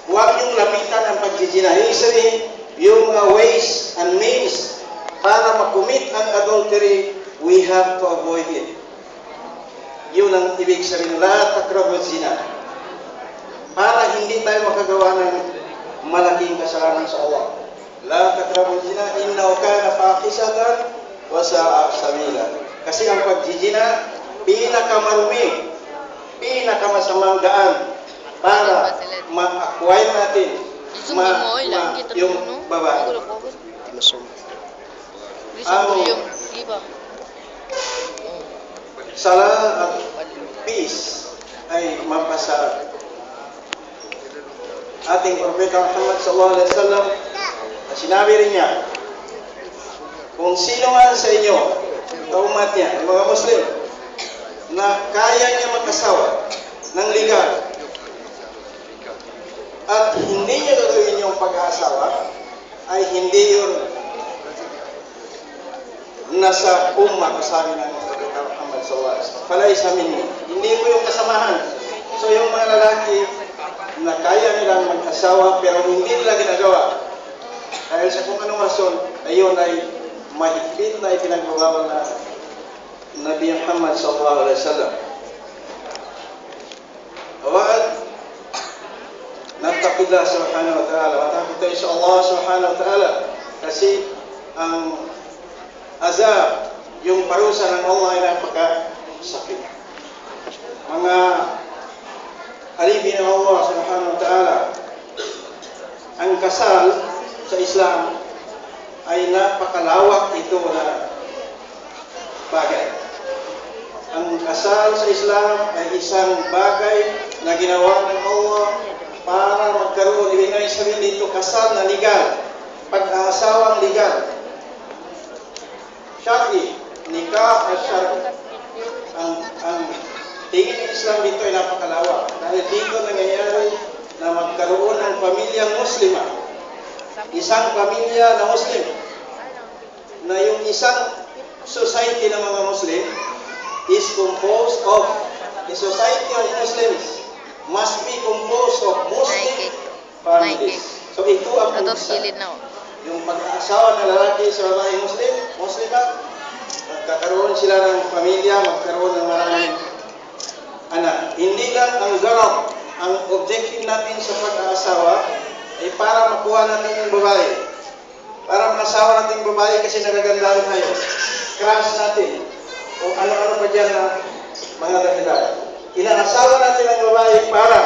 huwag yung lapitan ang pagjijina. Yung sabihin, yung ways and means para makumit ang adultery, we have to avoid it. Yun ang ibig sabihin, la taqrabu zina. Para hindi tayo makagawa ng malaking kasalanan sa Allah. La taqrabu zina, innahu kana fahishatan wa sa'a sabila. Kasi ang pagjijina, pinakamarumi, pinakamasamang daan para ma-acquire natin yung babae. Ang sala at peace ay mapasa ating Propeta Muhammad sallallahu alaihi wasallam. Sinabi rin niya, kung sino man sa inyo, kaumat niya, yung mga Muslim, na kaya niya mag-asawa ng legal at hindi niya gagawin yung pag-aasawa, ay hindi yun nasa ummah, sabi ng Propeta Muhammad sallallahu alaihi wasallam. Falay sa minni, hindi po yung kasamahan. So yung mga lalaki na kaya nilang mag-asawa pero hindi nila ginagawa dahil sa kung anong rason, ayun ay mahigpit na ipinagbawal na Nabi Muhammad sallallahu alaihi wasallam. Wa'ad nattaqillah subhanahu wa ta'ala. Matakot tayo sa Allah subhanahu wa ta'ala kasi ang azab, yung parusa ng Allah ay napakasakit. Mga alipin ng Allah subhanahu wa ta'ala, ang kasal sa Islam ay napakalawak ito na bagay. Ang kasal sa Islam ay isang bagay na ginawa ng Allah para magkaroon, ibig sabihin dito, kasal na legal, pag-aasawang legal. Syar'i, nikah at syar'i. Ang tingin ng Islam dito ay napakalawak. Dahil dito nangyayari na magkaroon ng pamilyang Muslima. Isang pamilya na Muslim. Na yung isang society ng mga Muslim is composed of, the society of Muslims must be composed of Muslim families. So ito ang umpisa. Yung pag-aasawa ng lalaki sa babae Muslima, magkakaroon sila ng pamilya, magkaroon ng maraming anak. Hindi lang ang garab, ang objective natin sa pag-aasawa ay para makuha natin yung babae. Para makasawa natin yung babae kasi nagagandahan tayo. Crush natin. O ano-ano pa dyan na mga dahilan. Inaasawa natin ang babae para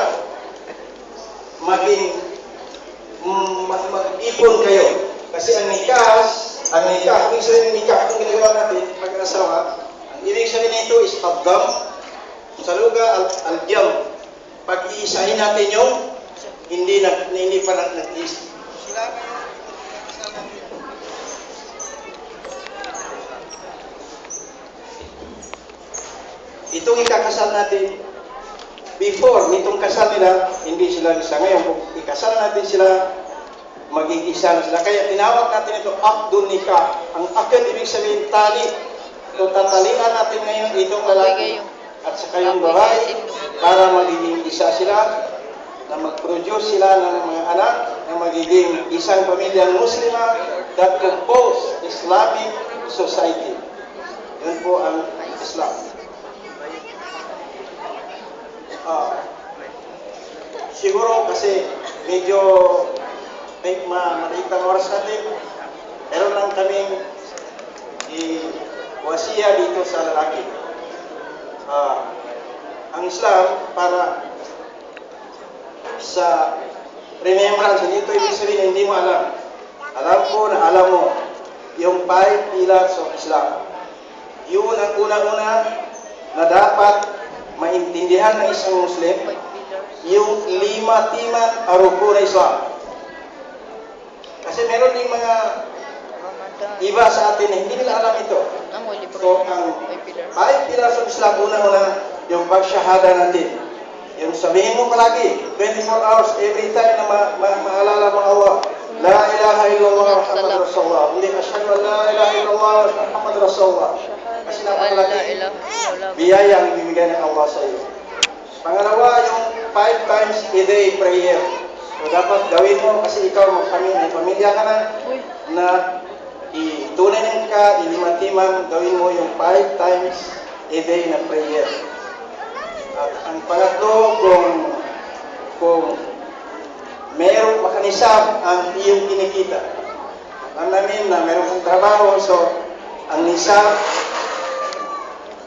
maging mag-ipon kayo. Kasi ang nikah, ibig sabihin ng nikah, kung ginagawa natin, pag-asawa, ang ibig sabihin nito is qaddam, sa luga, al-jam. Pag-iisahin natin yung hindi pa nag-is. Itong ikakasal natin, before, nitong kasal nila, hindi sila isa. Ngayon, kung ikasal natin sila, maging isa na sila. Kaya tinawag natin ito, akdun nikah. Ang akad, ibig sabihin, tali. So, tatalian natin ngayon itong lalaki at saka yung babae para magiging isa sila, na mag-produce sila ng mga anak, na magiging isang pamilyang Muslima that compose Islamic society. Yun po ang Islam. Siguro kasi medyo makita ng oras natin, meron lang kaming wasiya dito sa lalaki. Ang Islam para sa remembrance, dito ibig sabihin hindi mo alam. Alam ko na alam mo yung 5 pillars of Islam. Yun ang una-una na dapat maintindihan ng isang Muslim, yung 5 timan aruko na Islam. Kasi meron ding mga iba sa atin na hindi nila alam ito. So, ang 5 pillars of Islam, una-una, yung pagsyahada natin. Yung sabihin mo palagi, 24 hours, every time na maalala mo Allah, La ilaha illallah Muhammad Rasulullah. Hindi, asyhadu an la ilaha illallah Muhammad Rasulullah. Kasi napakalaki biyaya ang ibibigay ng Allah sa iyo. Pangalawa, yung 5 times a day prayer. So dapat gawin mo kasi ikaw pamilya ka na itunayan ka, ilimatimang gawin mo yung 5 times a day na prayer. At ang pangatlo, kung mayroong makanisab ang iyong kinikita. Alam namin na mayroong kang trabaho, so ang nisab,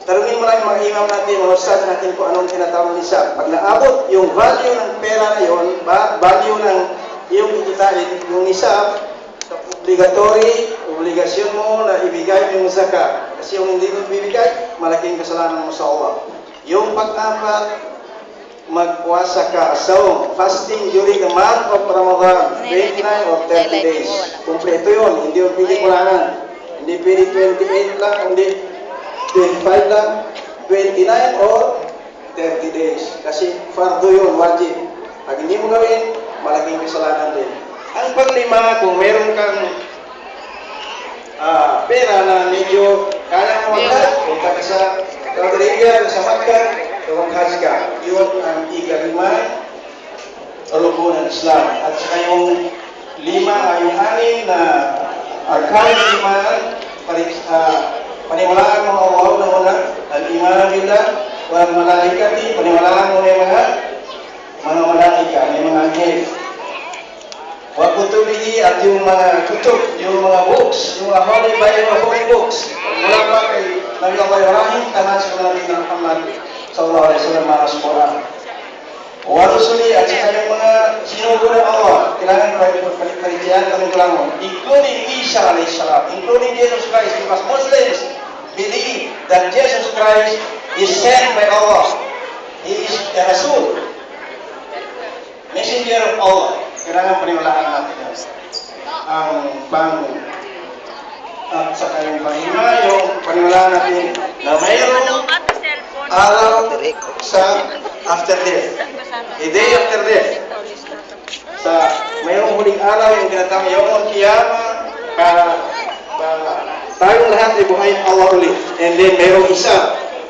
tanungin mo lang yung mga imam natin, mga ustad natin kung anong tinatawag nisab. Pag naabot yung value ng pera na yun, value ng iyong kikitain, yung nisab, obligasyon mo na ibigay mo yung zakat. Kasi yung hindi mo ibibigay, malaking kasalanan mo sa Allah. Yung pag-apat, magpuasa ka, so fasting during the month of Ramadan, 29 or 30 days. Kumpleto yun, hindi yung pili kulangan. Hindi pili 28 lang, hindi 25 lang, 29 or 30 days. Kasi fardo yun, wajib. Pag hindi mo gawin, malaking kasalanan din. Ang panglima, kung meron kang pera na medyo kaya mo mag-hajj, punta ka sa Saudi Arabia, sa Makkah, mag-hajj ka. Yun ang ika-5 rukun ng Islam. At saka yung 6 na arkan ng iman, paniwalaan mo Allah na una, al-iman billah, wal malaikati, paniwalaan mo na yung mga malaika, may mga anghel. Wa kutubihi at yung mga kutub, yung mga books, yung mga holy books. Mula pa kay Nabi Allah Ibrahim, tanah sa Nabi Muhammad sallallahu alaihi wasallam maras Quran. Wa rusuli at saka yung mga sinugo ng Allah, kailangan pagpalitan kami lang, including Isa alayhi salam, including Jesus Christ, because Muslims believe that Jesus Christ is sent by Allah. He is the Rasul, messenger of Allah. Kailangan paniwalaan natin yan. At saka yung panglima, yung paniwalaan natin na mayroong araw sa after death. A day after death. Mayroong huling araw yung tinatawag yung kiyama para tayong lahat ay buhayin Allah ulit. And then mayroong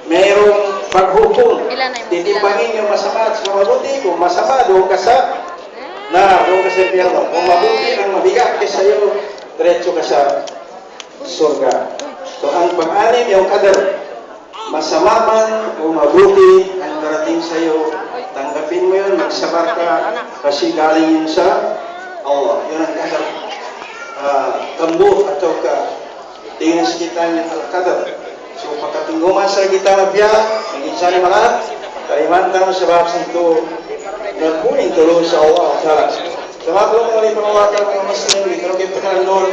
mayroong paghukom. Titimbangin yung masama at mabuti. Kung masama, doon ka sa impyerno. Kung mabuti ang mabigat ka sa iyo, diretso ka sa surga. So ang pang-anim yung qadar. Masama man o mabuti ang darating sa iyo, tanggapin mo yun, magsabar ka kasi galing yun sa Allah. Yun ang qadar. Tambuh atau tingin sa kita ng al-qadar. So pagkatingguman sa kita na biya, hingin sa mga kalimantan sa babas ito, nagpunin tulong sa Allah Ta'ala. Sa mga tulong mga ipanawakan ng Muslim, dito rin kita nun,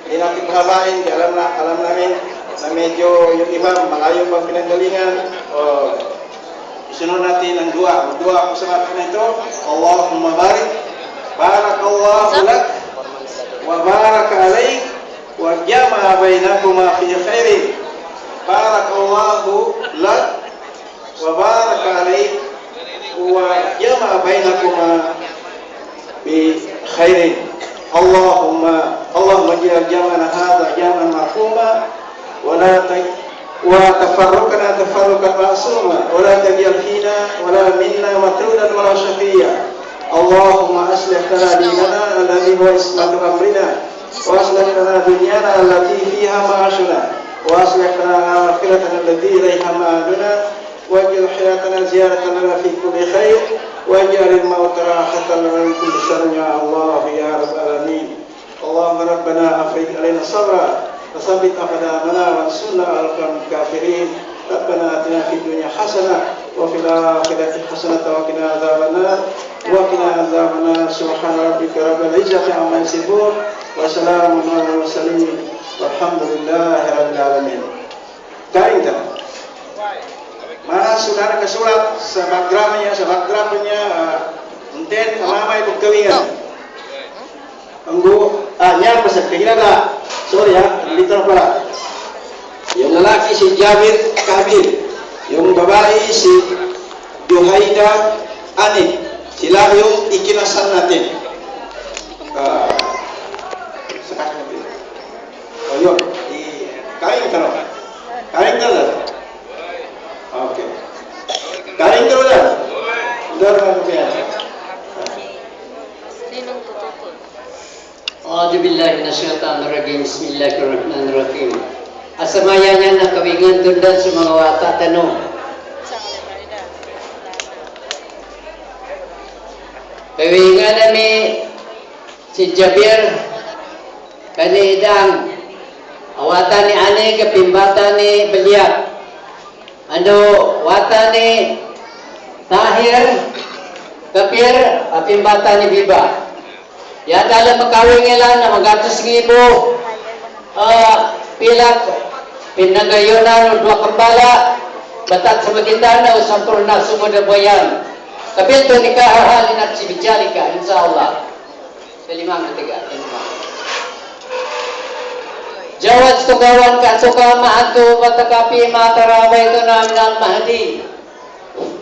hindi natin pahabain, alam namin na medyo yung iba, malayo pang pinanggalingan, isunod natin ang dua. Dua ako sa mga na ito, Allahumma barik, barakallahu lak, wa baraka alaik, wa jama'a bainakuma fi khairin, barakallahu lak, wa baraka alaik, وجمع بينكما بخير اللهم اجعل جمعنا هذا جمعا مرحوما وتفرقنا تفرقا معصوما ولا تجعل فينا ولا منا مطرودا ولا شقيا اللهم اصلح لنا ديننا الذي هو عصمة امرنا واصلح لنا دنيانا التي فيها معاشنا واصلح لنا اخرتنا التي اليها مآلنا واجعل حياتنا زيارة لنا في كل خير واجعل الموت راحة لنا من كل شر يا الله يا رب العالمين اللهم ربنا افرج علينا صبرا وثبت اقدامنا وانصرنا على القوم الكافرين ربنا اتنا في الدنيا حسنة وفي الآخرة حسنة وقنا عذاب النار سبحان ربك رب العزة عما يصفون وسلام على المرسلين والحمد لله رب العالمين. Kain ka. Mana saudara kesulat sa background niya, unten kamamay pagkawingan. Niyan pasal kagilala. Sorry dito na pala. Yung lalaki si Jabir Kabil, yung babae si Juhaida Anik. Sila yung ikinasal natin. Sekarang natin. Yun. Kain ka na. Kain ka na. Okay. Kain ka na. Udah na kaya. Ninong tututol. A'udzu billahi minasyaitonir rajim. Bismillahirrahmanirrahim. Asamayan na kawingan tundan sa mga wata tanong. Kawingan nami si Jabir kanidang awatan ni ane kapimbata ni Beliak. Ano wata ni Tahir kapir apimbata ni Biba. Ya dalam magkawingilan na magatos ngibo pilak pinagayunan o dua kembala batat sa magindana o sampur na sumod na bayan. Kapil to nikahahalin at sibijalika insyaAllah. Kalimang ketiga. Jawad tugawan ka suka maatu batakapi matarabay ito namin al-Mahdi.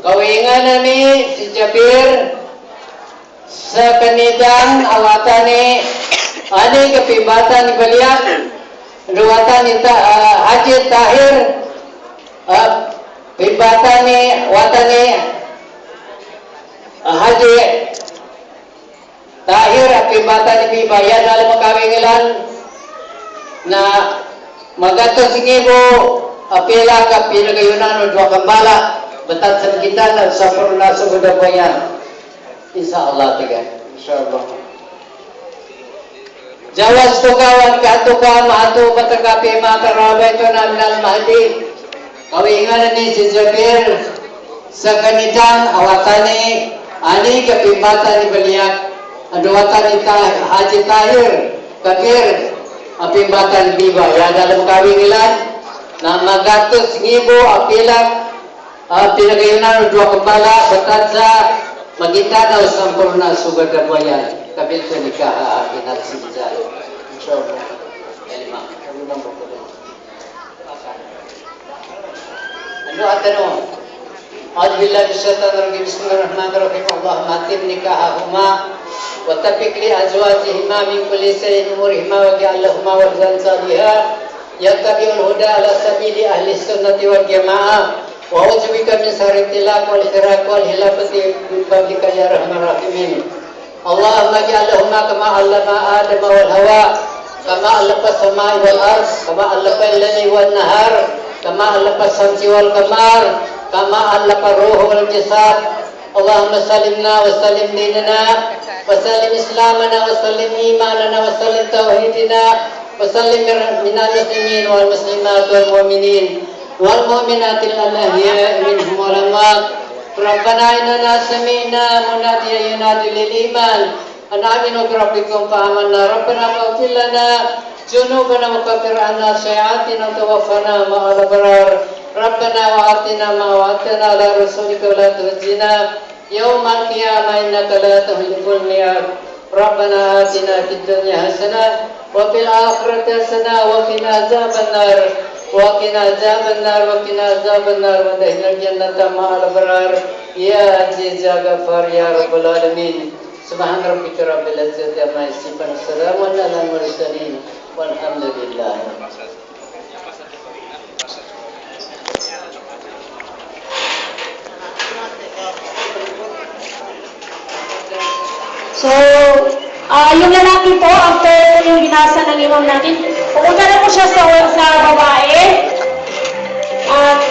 Kawingan nami si Jabir sa kanidang awatan ni ani kapimbatan ni Baliak ruwatan ni Haji Tahir pimbatan ni watan ni Haji Tahir pimbatan ni Bibaya dalam makawingilan na magatos ngibo apela ka pinagayunan o dua kambala batat sa kita na sa purnaso gudabayan. InsyaAllah tiga. InsyaAllah. Jawas tukawan katuka maatu batakapi matarabay ito namin al-Mahdi. Kawingan ni si Jabir sa kanitang awatani ani kapimbatan ni Baliak aduwatan ni Haji Tahir kapir apimbatan ni Biba. Ya dalam kawingilan na magatos ngibo apilak pinagayunan dua kembala batat sa magitanaw sampurna sugad na bayan kabil sa nikah akinat si Bijay. InsyaAllah. Kalimang. Kalimang po. Ano at ano? A'udzu billahi minasyaitonir rajim. Bismillahirrahmanirrahim. Allahumma atim nikahahuma wa tafiq li azwajihima min kulli shay'in umurihima wa ja'alhuma warzan salihah yattabi'ul huda ala sabili ahli sunnati wal jamaah. Wa'udzu bika min syarri tilaq wal firaq wal hilafati min fadlika ya arhamar rahimin. Allahumma ja'alhuma kama 'allama Adama wal Hawa kama 'allama as-samaa'i wal ardh kama 'allama al-laili wan nahar kama 'allama as-samsi wal qamar kama 'allama ar-ruha wal jasad. Allahumma sallimna wa sallim dinana wa sallim islamana wa sallim imanana wa sallim tauhidina wa sallim minal muslimin wal muslimat wal mu'minin والمؤمنات الأحياء منهم والأموات. ربنا إننا سمعنا مناديا ينادي للإيمان أن آمنوا بربكم فآمنا ربنا فاغفر لنا ذنوبنا وكفر عنا سيئاتنا وتوفنا مع الأبرار ربنا وآتنا ما وعدتنا على رسولك ولا تخزنا يوم القيامة إنك لا تخلف الميعاد. ربنا آتنا في الدنيا حسنة وفي الآخرة حسنة وقنا عذاب النار وقنا عذاب النار وقنا عذاب النار وادخلنا الجنة مع الأبرار يا عزيز يا غفار يا رب العالمين. سبحان ربك رب العزة عما يصفون وسلام على المرسلين والحمد لله. So, yung lalaki po, after yung binasa ng imam natin, pupunta na po siya sa babae. At